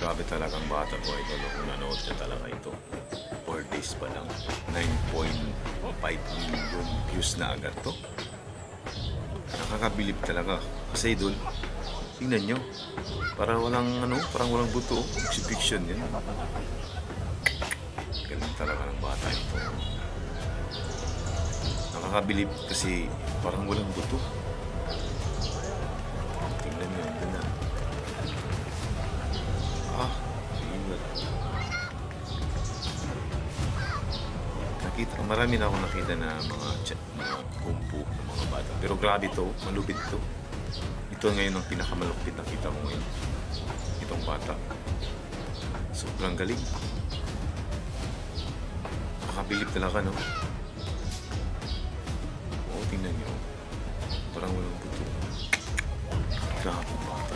Grabe talagang bata po ito. Kung nanood ka talaga ito. 4 days pa lang. 9.5 million views na agad to. Nakakabilib talaga. Kasi doon, tingnan nyo. Parang walang buto. Exhibition yan. Ganun talaga ng bata ito. Nakakabilib kasi parang walang buto. Tingnan nyo, doon na. Marami na akong nakita na mga kumpu ng mga bata. Pero grabe to, malupit to. Ito ngayon ang pinakamalupit na kita mo ngayon. Itong bata. Sobrang galing. Nakakabilib talaga, no? Oo, tingnan nyo. Parang walang buto. Grabe ba?